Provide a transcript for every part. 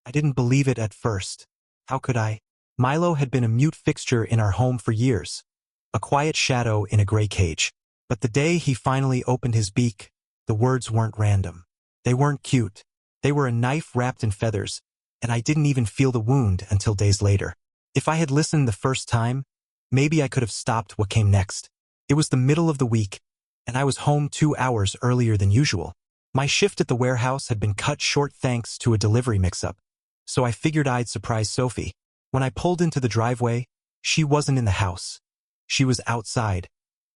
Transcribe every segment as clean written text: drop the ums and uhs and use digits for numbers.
I didn't believe it at first. How could I? Milo had been a mute fixture in our home for years, a quiet shadow in a gray cage. But the day he finally opened his beak, the words weren't random. They weren't cute. They were a knife wrapped in feathers, and I didn't even feel the wound until days later. If I had listened the first time, maybe I could have stopped what came next. It was the middle of the week, and I was home 2 hours earlier than usual. My shift at the warehouse had been cut short thanks to a delivery mix-up, so I figured I'd surprise Sophie. When I pulled into the driveway, she wasn't in the house. She was outside,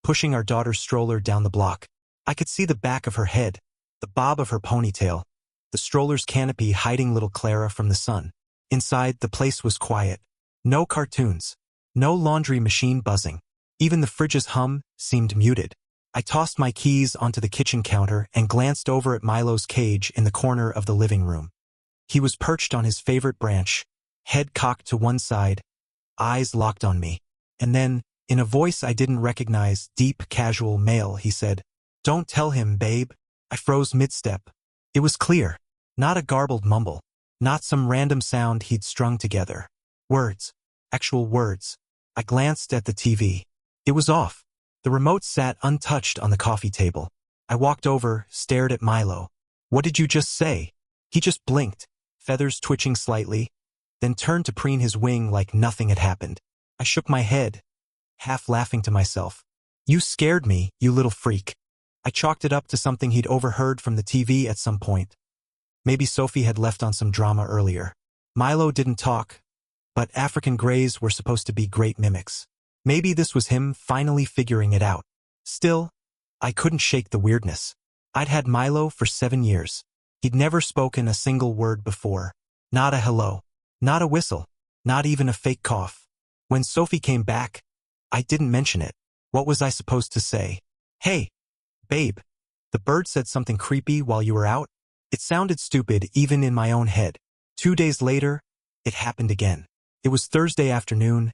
pushing our daughter's stroller down the block. I could see the back of her head, the bob of her ponytail, the stroller's canopy hiding little Clara from the sun. Inside, the place was quiet. No cartoons, no laundry machine buzzing. Even the fridge's hum seemed muted. I tossed my keys onto the kitchen counter and glanced over at Milo's cage in the corner of the living room. He was perched on his favorite branch, head cocked to one side, eyes locked on me. And then, in a voice I didn't recognize, deep, casual male, he said, "Don't tell him, babe." I froze mid-step. It was clear. Not a garbled mumble. Not some random sound he'd strung together. Words. Actual words. I glanced at the TV. It was off. The remote sat untouched on the coffee table. I walked over, stared at Milo. "What did you just say?" He just blinked, feathers twitching slightly, then turned to preen his wing like nothing had happened. I shook my head, half laughing to myself. "You scared me, you little freak." I chalked it up to something he'd overheard from the TV at some point. Maybe Sophie had left on some drama earlier. Milo didn't talk, but African greys were supposed to be great mimics. Maybe this was him finally figuring it out. Still, I couldn't shake the weirdness. I'd had Milo for 7 years. He'd never spoken a single word before. Not a hello. Not a whistle. Not even a fake cough. When Sophie came back, I didn't mention it. What was I supposed to say? "Hey, babe, the bird said something creepy while you were out?" It sounded stupid even in my own head. 2 days later, it happened again. It was Thursday afternoon,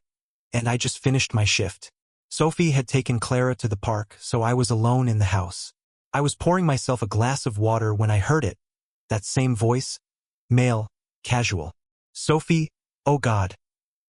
and I just finished my shift. Sophie had taken Clara to the park, so I was alone in the house. I was pouring myself a glass of water when I heard it. That same voice. Male. Casual. "Sophie, oh God."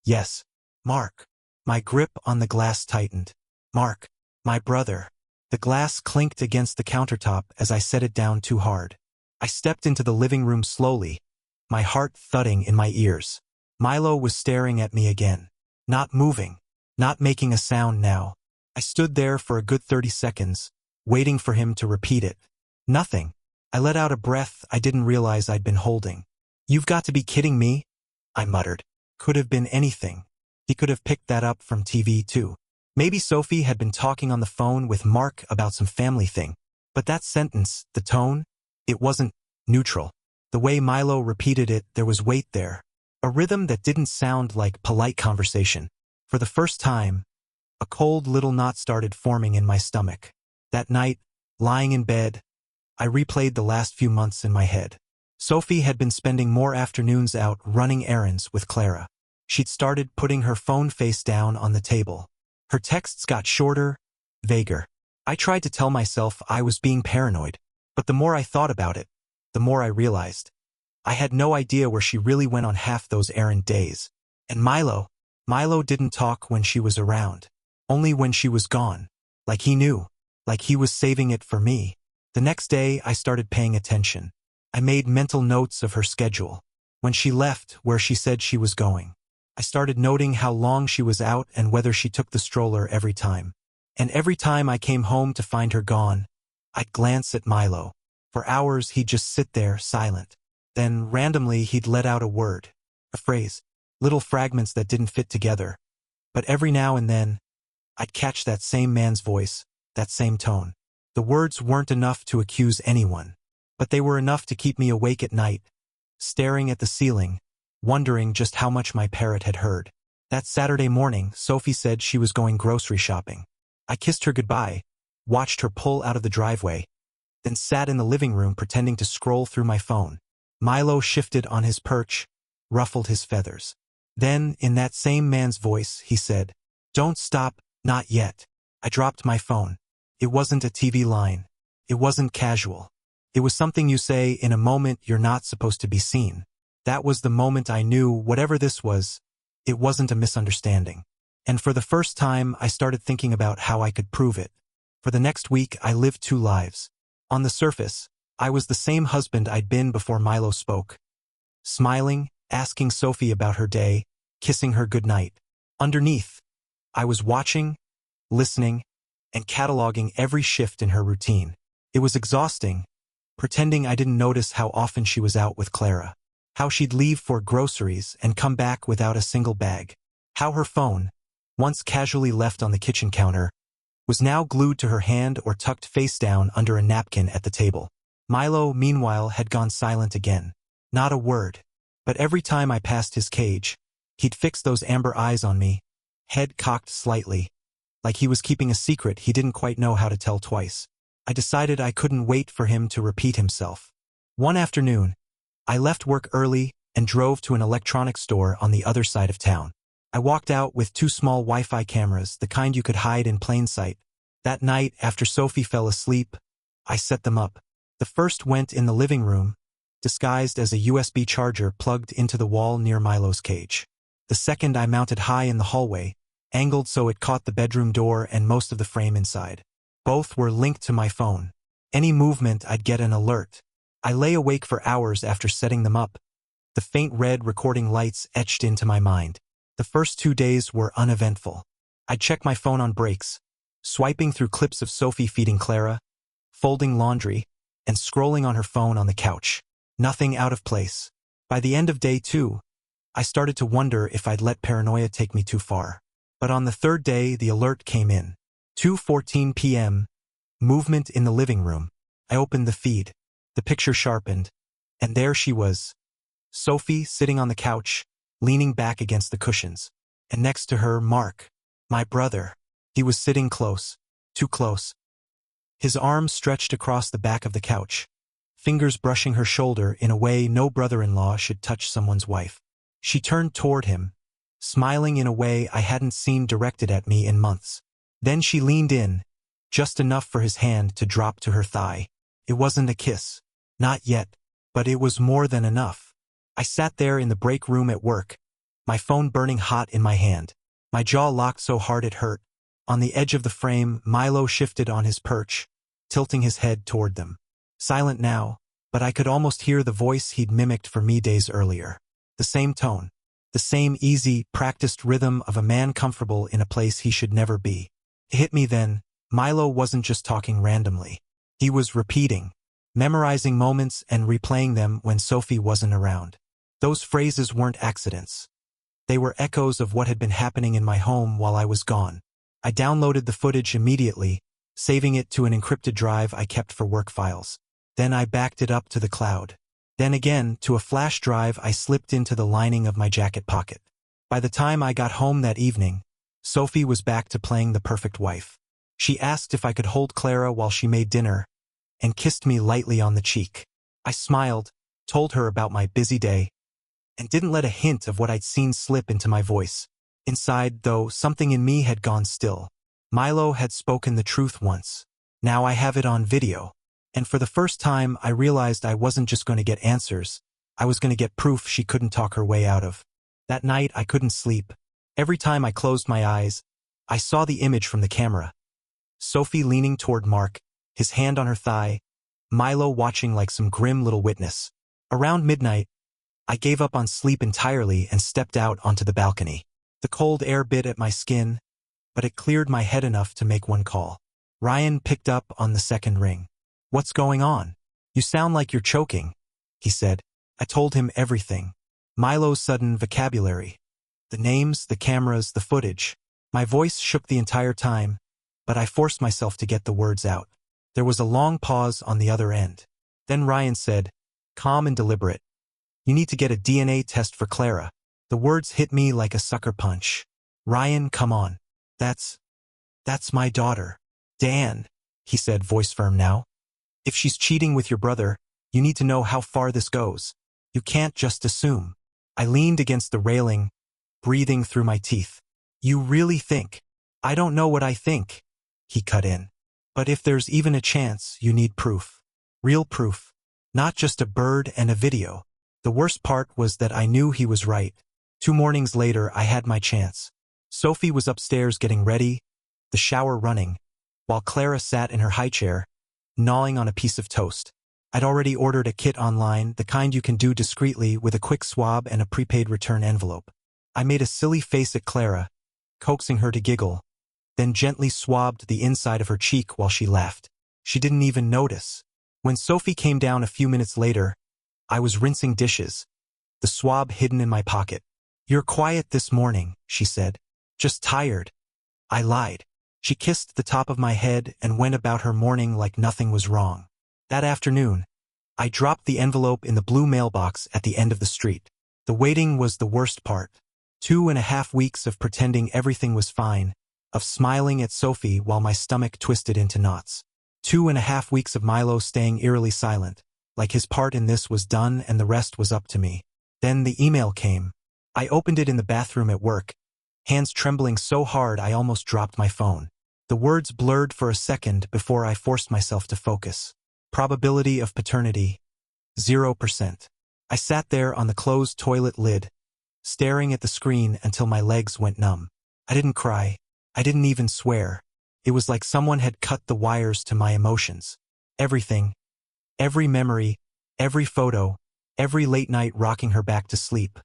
"Yes. Mark." My grip on the glass tightened. "Mark. My brother." The glass clinked against the countertop as I set it down too hard. I stepped into the living room slowly, my heart thudding in my ears. Milo was staring at me again. Not moving. Not making a sound now. I stood there for a good 30 seconds, waiting for him to repeat it. Nothing. I let out a breath I didn't realize I'd been holding. "You've got to be kidding me," I muttered. Could have been anything. He could have picked that up from TV too. Maybe Sophie had been talking on the phone with Mark about some family thing. But that sentence, the tone, it wasn't neutral. The way Milo repeated it, there was weight there. A rhythm that didn't sound like polite conversation. For the first time, a cold little knot started forming in my stomach. That night, lying in bed, I replayed the last few months in my head. Sophie had been spending more afternoons out running errands with Clara. She'd started putting her phone face down on the table. Her texts got shorter, vaguer. I tried to tell myself I was being paranoid, but the more I thought about it, the more I realized. I had no idea where she really went on half those errand days. And Milo didn't talk when she was around. Only when she was gone. Like he knew. Like he was saving it for me. The next day, I started paying attention. I made mental notes of her schedule. When she left, where she said she was going. I started noting how long she was out and whether she took the stroller every time. And every time I came home to find her gone, I'd glance at Milo. For hours, he'd just sit there, silent. Then, randomly, he'd let out a word. A phrase. Little fragments that didn't fit together. But every now and then, I'd catch that same man's voice, that same tone. The words weren't enough to accuse anyone. But they were enough to keep me awake at night, staring at the ceiling, wondering just how much my parrot had heard. That Saturday morning, Sophie said she was going grocery shopping. I kissed her goodbye, watched her pull out of the driveway, then sat in the living room pretending to scroll through my phone. Milo shifted on his perch, ruffled his feathers. Then, in that same man's voice, he said, "Don't stop, not yet." I dropped my phone. It wasn't a TV line. It wasn't casual. It was something you say in a moment you're not supposed to be seen. That was the moment I knew, whatever this was, it wasn't a misunderstanding. And for the first time, I started thinking about how I could prove it. For the next week, I lived two lives. On the surface, I was the same husband I'd been before Milo spoke. Smiling, asking Sophie about her day, kissing her goodnight. Underneath, I was watching, listening, and cataloging every shift in her routine. It was exhausting, pretending I didn't notice how often she was out with Clara. How she'd leave for groceries and come back without a single bag. How her phone, once casually left on the kitchen counter, was now glued to her hand or tucked face down under a napkin at the table. Milo, meanwhile, had gone silent again. Not a word. But every time I passed his cage, he'd fix those amber eyes on me, head cocked slightly, like he was keeping a secret he didn't quite know how to tell twice. I decided I couldn't wait for him to repeat himself. One afternoon, I left work early and drove to an electronics store on the other side of town. I walked out with two small Wi-Fi cameras, the kind you could hide in plain sight. That night, after Sophie fell asleep, I set them up. The first went in the living room, disguised as a USB charger plugged into the wall near Milo's cage. The second I mounted high in the hallway, angled so it caught the bedroom door and most of the frame inside. Both were linked to my phone. Any movement, I'd get an alert. I lay awake for hours after setting them up, the faint red recording lights etched into my mind. The first 2 days were uneventful. I'd check my phone on breaks, swiping through clips of Sophie feeding Clara, folding laundry, and scrolling on her phone on the couch. Nothing out of place. By the end of day 2, I started to wonder if I'd let paranoia take me too far. But on the third day, the alert came in. 2:14 p.m. Movement in the living room. I opened the feed. The picture sharpened, and there she was. Sophie sitting on the couch, leaning back against the cushions. And next to her, Mark, my brother. He was sitting close, too close. His arms stretched across the back of the couch, fingers brushing her shoulder in a way no brother-in-law should touch someone's wife. She turned toward him, smiling in a way I hadn't seen directed at me in months. Then she leaned in, just enough for his hand to drop to her thigh. It wasn't a kiss. Not yet. But it was more than enough. I sat there in the break room at work, my phone burning hot in my hand. My jaw locked so hard it hurt. On the edge of the frame, Milo shifted on his perch, tilting his head toward them. Silent now, but I could almost hear the voice he'd mimicked for me days earlier. The same tone. The same easy, practiced rhythm of a man comfortable in a place he should never be. It hit me then. Milo wasn't just talking randomly. He was repeating, memorizing moments and replaying them when Sophie wasn't around. Those phrases weren't accidents. They were echoes of what had been happening in my home while I was gone. I downloaded the footage immediately, saving it to an encrypted drive I kept for work files. Then I backed it up to the cloud. Then again, to a flash drive I slipped into the lining of my jacket pocket. By the time I got home that evening, Sophie was back to playing the perfect wife. She asked if I could hold Clara while she made dinner, and kissed me lightly on the cheek. I smiled, told her about my busy day, and didn't let a hint of what I'd seen slip into my voice. Inside, though, something in me had gone still. Milo had spoken the truth once. Now I have it on video. And for the first time, I realized I wasn't just going to get answers. I was going to get proof she couldn't talk her way out of. That night, I couldn't sleep. Every time I closed my eyes, I saw the image from the camera. Sophie leaning toward Mark, his hand on her thigh, Milo watching like some grim little witness. Around midnight, I gave up on sleep entirely and stepped out onto the balcony. The cold air bit at my skin, but it cleared my head enough to make one call. Ryan picked up on the second ring. "What's going on? You sound like you're choking," he said. I told him everything. Milo's sudden vocabulary. The names, the cameras, the footage. My voice shook the entire time, but I forced myself to get the words out. There was a long pause on the other end. Then Ryan said, calm and deliberate, "You need to get a DNA test for Clara." The words hit me like a sucker punch. "Ryan, come on. That's my daughter." "Dan," he said, voice firm now. "If she's cheating with your brother, you need to know how far this goes. You can't just assume." I leaned against the railing, breathing through my teeth. "You really think?" "I don't know what I think," he cut in. "But if there's even a chance, you need proof. Real proof. Not just a bird and a video." The worst part was that I knew he was right. 2 mornings later, I had my chance. Sophie was upstairs getting ready, the shower running, while Clara sat in her high chair, gnawing on a piece of toast. I'd already ordered a kit online, the kind you can do discreetly with a quick swab and a prepaid return envelope. I made a silly face at Clara, coaxing her to giggle, then gently swabbed the inside of her cheek while she laughed. She didn't even notice. When Sophie came down a few minutes later, I was rinsing dishes, the swab hidden in my pocket. "You're quiet this morning," she said. "Just tired." I lied. She kissed the top of my head and went about her morning like nothing was wrong. That afternoon, I dropped the envelope in the blue mailbox at the end of the street. The waiting was the worst part. 2.5 weeks of pretending everything was fine, of smiling at Sophie while my stomach twisted into knots. 2.5 weeks of Milo staying eerily silent, like his part in this was done and the rest was up to me. Then the email came. I opened it in the bathroom at work, hands trembling so hard I almost dropped my phone. The words blurred for a second before I forced myself to focus. Probability of paternity, 0%. I sat there on the closed toilet lid, staring at the screen until my legs went numb. I didn't cry. I didn't even swear. It was like someone had cut the wires to my emotions. Everything, every memory, every photo, every late night rocking her back to sleep.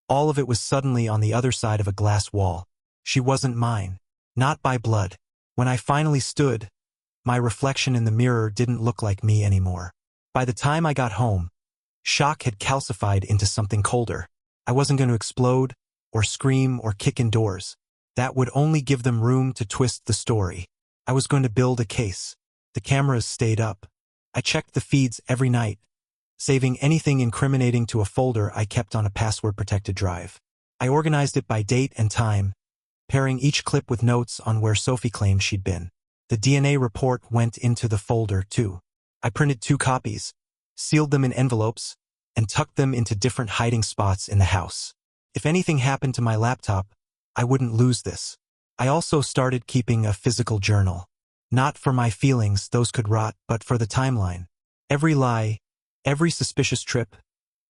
All of it was suddenly on the other side of a glass wall. She wasn't mine. Not by blood. When I finally stood, my reflection in the mirror didn't look like me anymore. By the time I got home, shock had calcified into something colder. I wasn't going to explode, or scream, or kick in doors. That would only give them room to twist the story. I was going to build a case. The cameras stayed up. I checked the feeds every night, saving anything incriminating to a folder I kept on a password-protected drive. I organized it by date and time, pairing each clip with notes on where Sophie claimed she'd been. The DNA report went into the folder, too. I printed 2 copies, sealed them in envelopes, and tucked them into different hiding spots in the house. If anything happened to my laptop, I wouldn't lose this. I also started keeping a physical journal. Not for my feelings, those could rot, but for the timeline. Every lie, every suspicious trip,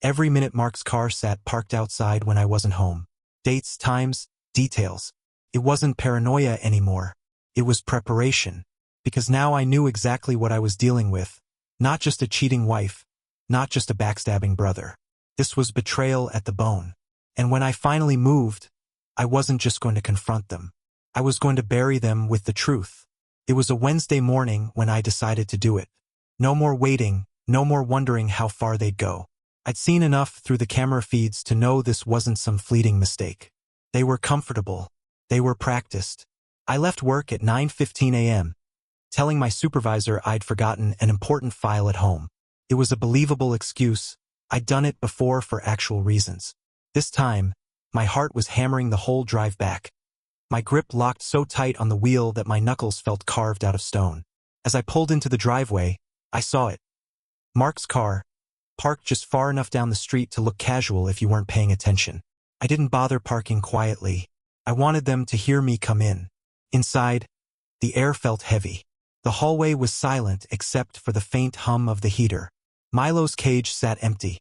every minute Mark's car sat parked outside when I wasn't home. Dates, times, details. It wasn't paranoia anymore. It was preparation. Because now I knew exactly what I was dealing with. Not just a cheating wife, not just a backstabbing brother. This was betrayal at the bone. And when I finally moved, I wasn't just going to confront them. I was going to bury them with the truth. It was a Wednesday morning when I decided to do it. No more waiting, no more wondering how far they'd go. I'd seen enough through the camera feeds to know this wasn't some fleeting mistake. They were comfortable. They were practiced. I left work at 9:15 a.m., telling my supervisor I'd forgotten an important file at home. It was a believable excuse. I'd done it before for actual reasons. This time, my heart was hammering the whole drive back. My grip locked so tight on the wheel that my knuckles felt carved out of stone. As I pulled into the driveway, I saw it. Mark's car, parked just far enough down the street to look casual if you weren't paying attention. I didn't bother parking quietly. I wanted them to hear me come in. Inside, the air felt heavy. The hallway was silent except for the faint hum of the heater. Milo's cage sat empty.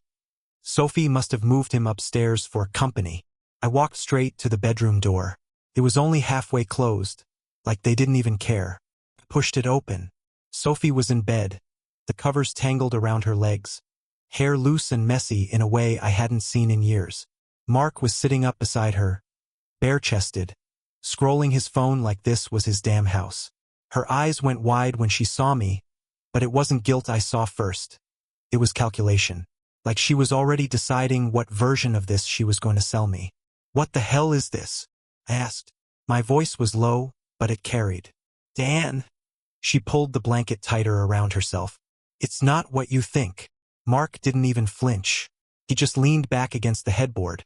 Sophie must have moved him upstairs for company. I walked straight to the bedroom door. It was only halfway closed, like they didn't even care. I pushed it open. Sophie was in bed, the covers tangled around her legs, hair loose and messy in a way I hadn't seen in years. Mark was sitting up beside her, bare-chested, scrolling his phone like this was his damn house. Her eyes went wide when she saw me, but it wasn't guilt I saw first. It was calculation. Like she was already deciding what version of this she was going to sell me. "What the hell is this?" I asked. My voice was low, but it carried. "Dan." She pulled the blanket tighter around herself. "It's not what you think." Mark didn't even flinch. He just leaned back against the headboard,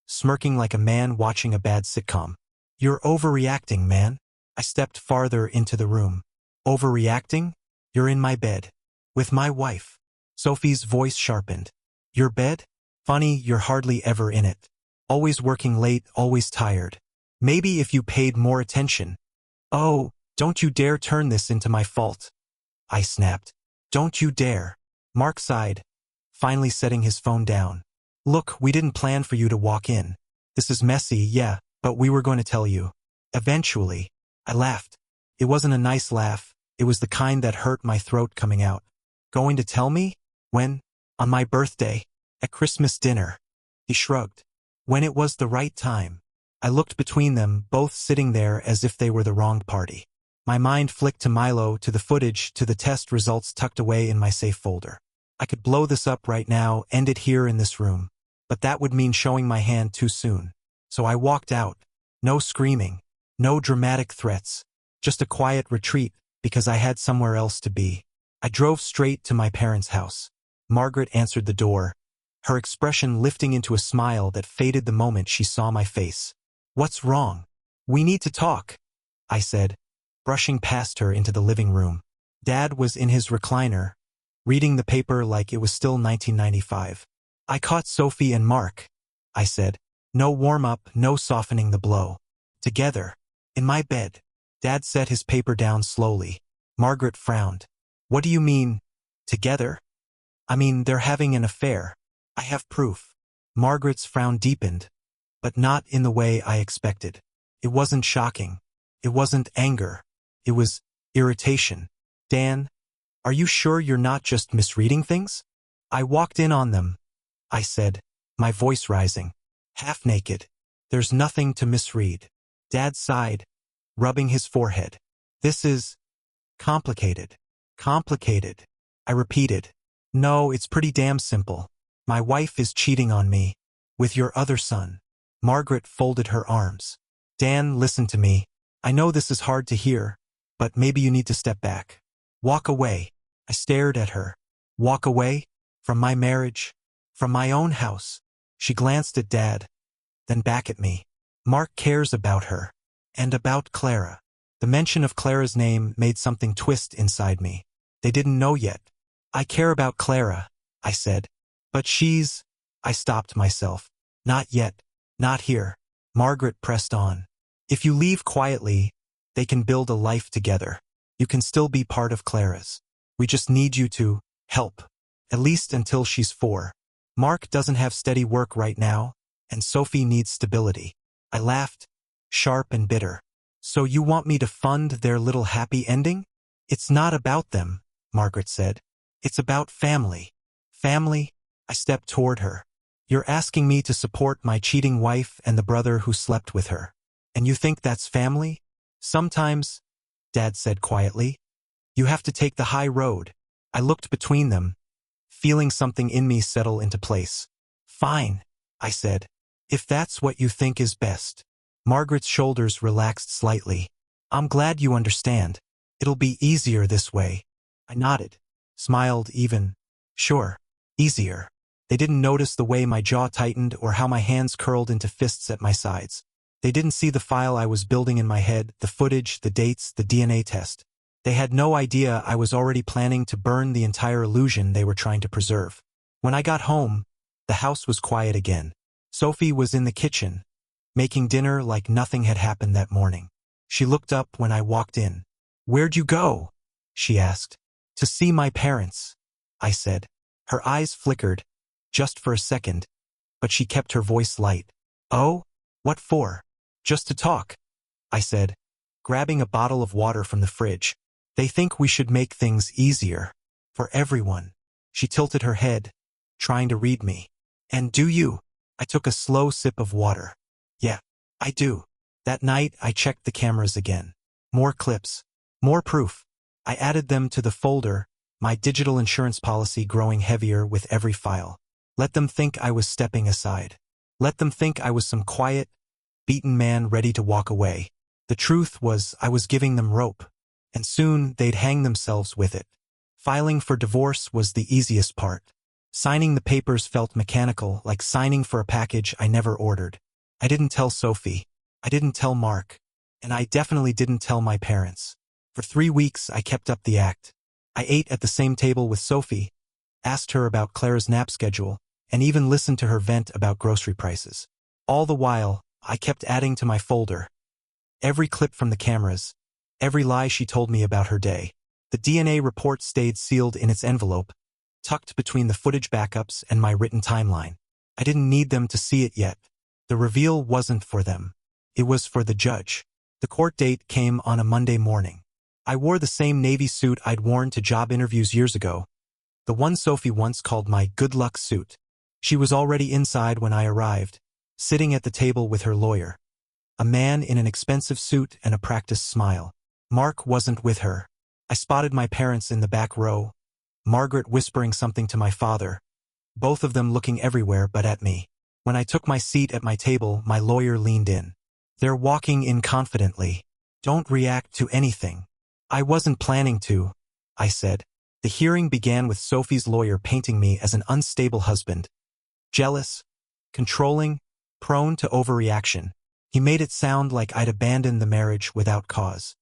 smirking like a man watching a bad sitcom. "You're overreacting, man." I stepped farther into the room. "Overreacting? You're in my bed. With my wife." Sophie's voice sharpened. "Your bed? Funny, you're hardly ever in it. Always working late, always tired. Maybe if you paid more attention." "Oh, don't you dare turn this into my fault," I snapped. "Don't you dare." Mark sighed, finally setting his phone down. Look, we didn't plan for you to walk in. This is messy, yeah, but we were going to tell you. Eventually. I laughed. It wasn't a nice laugh. It was the kind that hurt my throat coming out. Going to tell me? When? On my birthday. At Christmas dinner. He shrugged. When it was the right time. I looked between them, both sitting there as if they were the wrong party. My mind flicked to Milo, to the footage, to the test results tucked away in my safe folder. I could blow this up right now, end it here in this room. But that would mean showing my hand too soon. So I walked out. No screaming. No dramatic threats. Just a quiet retreat, because I had somewhere else to be. I drove straight to my parents' house. Margaret answered the door, her expression lifting into a smile that faded the moment she saw my face. What's wrong? We need to talk, I said, brushing past her into the living room. Dad was in his recliner, reading the paper like it was still 1995. I caught Sophie and Mark, I said. No warm-up, no softening the blow. Together. In my bed. Dad set his paper down slowly. Margaret frowned. What do you mean, together? I mean, they're having an affair. I have proof. Margaret's frown deepened, but not in the way I expected. It wasn't shocking. It wasn't anger. It was irritation. Dan, are you sure you're not just misreading things? I walked in on them, I said, my voice rising. Half naked. There's nothing to misread. Dad sighed, rubbing his forehead. This is complicated. Complicated. I repeated. No, it's pretty damn simple. My wife is cheating on me. With your other son. Margaret folded her arms. Dan, listen to me. I know this is hard to hear, but maybe you need to step back. Walk away. I stared at her. Walk away? From my marriage? From my own house? She glanced at Dad, then back at me. Mark cares about her. And about Clara. The mention of Clara's name made something twist inside me. They didn't know yet. I care about Clara, I said. But she's... I stopped myself. Not yet. Not here. Margaret pressed on. If you leave quietly, they can build a life together. You can still be part of Clara's. We just need you to help. At least until she's 4. Mark doesn't have steady work right now, and Sophie needs stability. I laughed, sharp and bitter. So you want me to fund their little happy ending? It's not about them, Margaret said. It's about family. Family? I stepped toward her. You're asking me to support my cheating wife and the brother who slept with her. And you think that's family? Sometimes, Dad said quietly. You have to take the high road. I looked between them, feeling something in me settle into place. Fine, I said. If that's what you think is best. Margaret's shoulders relaxed slightly. I'm glad you understand. It'll be easier this way. I nodded, smiled even. Sure, easier. They didn't notice the way my jaw tightened or how my hands curled into fists at my sides. They didn't see the file I was building in my head, the footage, the dates, the DNA test. They had no idea I was already planning to burn the entire illusion they were trying to preserve. When I got home, the house was quiet again. Sophie was in the kitchen, making dinner like nothing had happened that morning. She looked up when I walked in. Where'd you go? She asked. To see my parents, I said. Her eyes flickered, just for a second, but she kept her voice light. Oh? What for? Just to talk, I said, grabbing a bottle of water from the fridge. They think we should make things easier. For everyone. She tilted her head, trying to read me. And do you? I took a slow sip of water. Yeah, I do. That night, I checked the cameras again. More clips. More proof. I added them to the folder, my digital insurance policy growing heavier with every file. Let them think I was stepping aside. Let them think I was some quiet, beaten man ready to walk away. The truth was I was giving them rope, and soon they'd hang themselves with it. Filing for divorce was the easiest part. Signing the papers felt mechanical, like signing for a package I never ordered. I didn't tell Sophie. I didn't tell Mark. And I definitely didn't tell my parents. For 3 weeks, I kept up the act. I ate at the same table with Sophie, asked her about Clara's nap schedule, and even listened to her vent about grocery prices. All the while, I kept adding to my folder. Every clip from the cameras, every lie she told me about her day. The DNA report stayed sealed in its envelope, tucked between the footage backups and my written timeline. I didn't need them to see it yet. The reveal wasn't for them. It was for the judge. The court date came on a Monday morning. I wore the same navy suit I'd worn to job interviews years ago, the one Sophie once called my good luck suit. She was already inside when I arrived, sitting at the table with her lawyer. A man in an expensive suit and a practiced smile. Mark wasn't with her. I spotted my parents in the back row, Margaret whispering something to my father, both of them looking everywhere but at me. When I took my seat at my table, my lawyer leaned in. They're walking in confidently. Don't react to anything. I wasn't planning to, I said. The hearing began with Sophie's lawyer painting me as an unstable husband. Jealous, controlling, prone to overreaction. He made it sound like I'd abandoned the marriage without cause.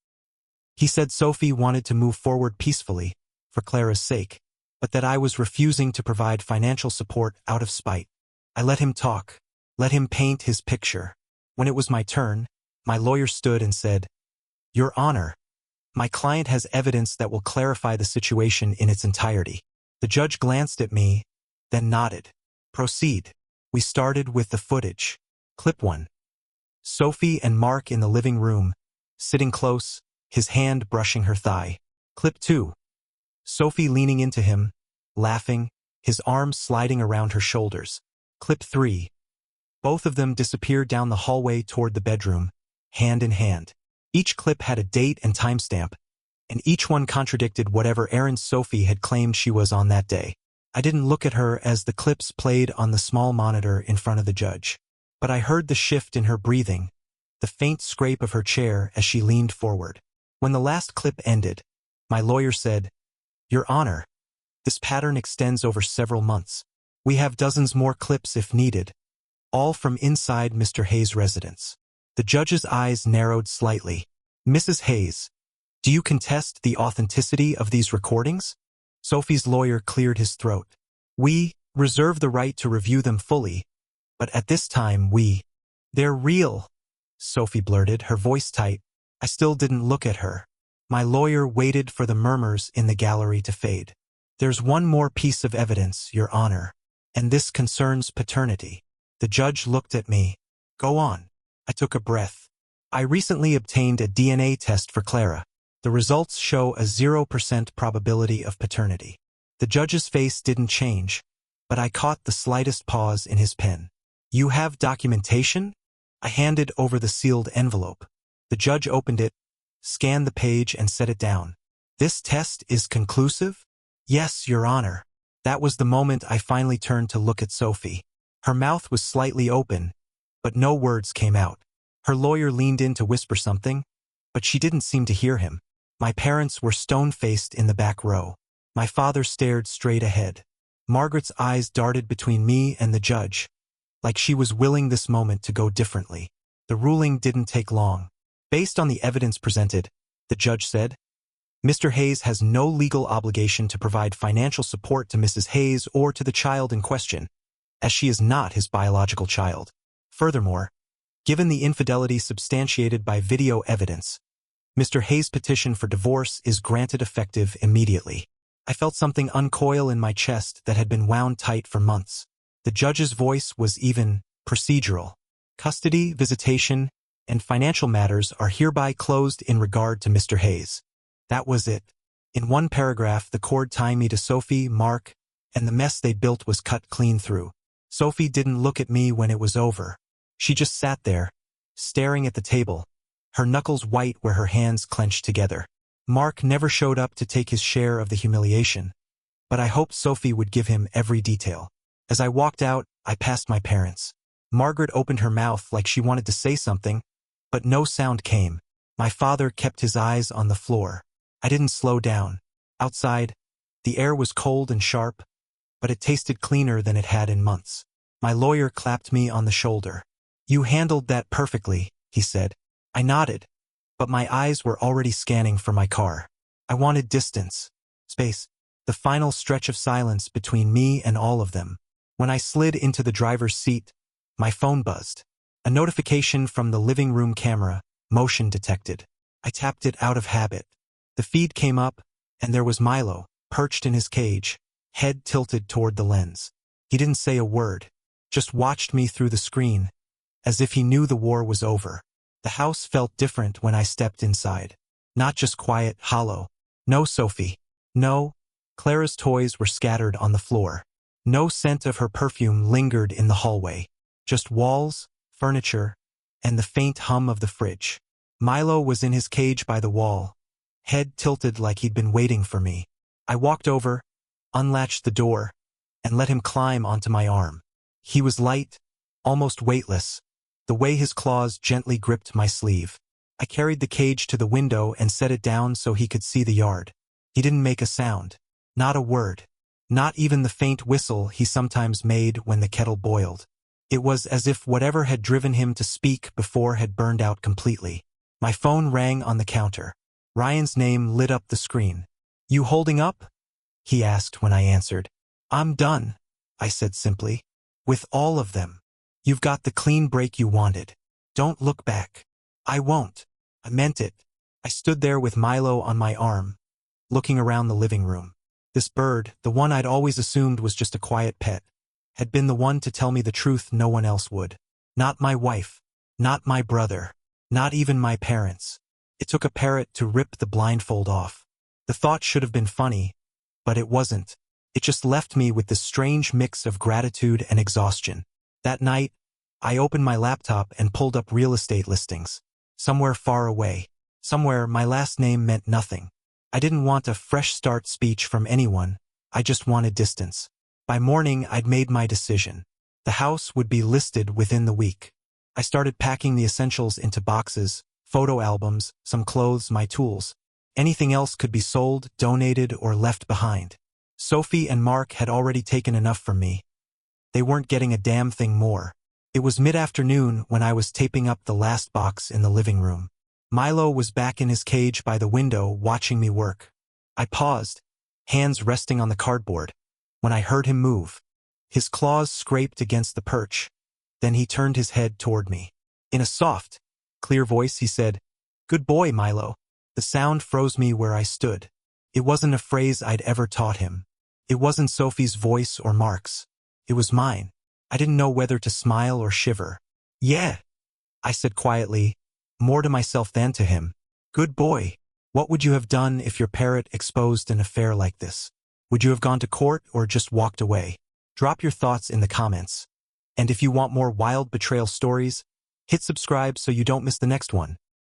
He said Sophie wanted to move forward peacefully, for Clara's sake, but that I was refusing to provide financial support out of spite. I let him talk, let him paint his picture. When it was my turn, my lawyer stood and said, "Your Honor, my client has evidence that will clarify the situation in its entirety." The judge glanced at me, then nodded. Proceed. We started with the footage. Clip 1. Sophie and Mark in the living room, sitting close, his hand brushing her thigh. Clip 2. Sophie leaning into him, laughing, his arms sliding around her shoulders. Clip 3. Both of them disappeared down the hallway toward the bedroom, hand in hand. Each clip had a date and timestamp, and each one contradicted whatever errand Sophie had claimed she was on that day. I didn't look at her as the clips played on the small monitor in front of the judge, but I heard the shift in her breathing, the faint scrape of her chair as she leaned forward. When the last clip ended, my lawyer said, "Your Honor, this pattern extends over several months. We have dozens more clips if needed, all from inside Mr. Hayes' residence." The judge's eyes narrowed slightly. "Mrs. Hayes, do you contest the authenticity of these recordings?" Sophie's lawyer cleared his throat. "We reserve the right to review them fully, but at this time they're real," Sophie blurted, her voice tight. I still didn't look at her. My lawyer waited for the murmurs in the gallery to fade. "There's one more piece of evidence, Your Honor, and this concerns paternity." The judge looked at me. "Go on." I took a breath. "I recently obtained a DNA test for Clara. The results show a 0% probability of paternity." The judge's face didn't change, but I caught the slightest pause in his pen. "You have documentation?" I handed over the sealed envelope. The judge opened it, scanned the page and set it down. "This test is conclusive?" "Yes, Your Honor." That was the moment I finally turned to look at Sophie. Her mouth was slightly open, but no words came out. Her lawyer leaned in to whisper something, but she didn't seem to hear him. My parents were stone-faced in the back row. My father stared straight ahead. Margaret's eyes darted between me and the judge, like she was willing this moment to go differently. The ruling didn't take long. "Based on the evidence presented," the judge said, "Mr. Hayes has no legal obligation to provide financial support to Mrs. Hayes or to the child in question, as she is not his biological child. Furthermore, given the infidelity substantiated by video evidence, Mr. Hayes' petition for divorce is granted effective immediately." I felt something uncoil in my chest that had been wound tight for months. The judge's voice was even procedural. "Custody, visitation, and financial matters are hereby closed in regard to Mr. Hayes." That was it. In one paragraph, the cord tying me to Sophie, Mark, and the mess they built was cut clean through. Sophie didn't look at me when it was over. She just sat there, staring at the table, her knuckles white where her hands clenched together. Mark never showed up to take his share of the humiliation, but I hoped Sophie would give him every detail. As I walked out, I passed my parents. Margaret opened her mouth like she wanted to say something, but no sound came. My father kept his eyes on the floor. I didn't slow down. Outside, the air was cold and sharp, but it tasted cleaner than it had in months. My lawyer clapped me on the shoulder. "You handled that perfectly," he said. I nodded, but my eyes were already scanning for my car. I wanted distance, space, the final stretch of silence between me and all of them. When I slid into the driver's seat, my phone buzzed. A notification from the living room camera, motion detected. I tapped it out of habit. The feed came up, and there was Milo, perched in his cage, head tilted toward the lens. He didn't say a word. just watched me through the screen, as if he knew the war was over. The house felt different when I stepped inside. Not just quiet, hollow. No Sophie. No. Clara's toys were scattered on the floor. No scent of her perfume lingered in the hallway. Just walls, furniture, and the faint hum of the fridge. Milo was in his cage by the wall, head tilted like he'd been waiting for me. I walked over, unlatched the door, and let him climb onto my arm. He was light, almost weightless, the way his claws gently gripped my sleeve. I carried the cage to the window and set it down so he could see the yard. He didn't make a sound. Not a word. Not even the faint whistle he sometimes made when the kettle boiled. It was as if whatever had driven him to speak before had burned out completely. My phone rang on the counter. Ryan's name lit up the screen. "You holding up?" he asked when I answered. "I'm done," I said simply. "With all of them. You've got the clean break you wanted. Don't look back." "I won't." I meant it. I stood there with Milo on my arm, looking around the living room. This bird, the one I'd always assumed was just a quiet pet, had been the one to tell me the truth no one else would. Not my wife. Not my brother. Not even my parents. It took a parrot to rip the blindfold off. The thought should have been funny, but it wasn't. It just left me with this strange mix of gratitude and exhaustion. That night, I opened my laptop and pulled up real estate listings. Somewhere far away. Somewhere my last name meant nothing. I didn't want a fresh start speech from anyone. I just wanted distance. By morning, I'd made my decision. The house would be listed within the week. I started packing the essentials into boxes, photo albums, some clothes, my tools. Anything else could be sold, donated, or left behind. Sophie and Mark had already taken enough from me. They weren't getting a damn thing more. It was mid-afternoon when I was taping up the last box in the living room. Milo was back in his cage by the window watching me work. I paused, hands resting on the cardboard, when I heard him move. His claws scraped against the perch. Then he turned his head toward me. In a soft, clear voice he said, "Good boy, Milo." The sound froze me where I stood. It wasn't a phrase I'd ever taught him. It wasn't Sophie's voice or Mark's. It was mine. I didn't know whether to smile or shiver. "Yeah," I said quietly, more to myself than to him. "Good boy. What would you have done if your parrot exposed an affair like this? Would you have gone to court or just walked away? Drop your thoughts in the comments. And if you want more wild betrayal stories, hit subscribe so you don't miss the next one.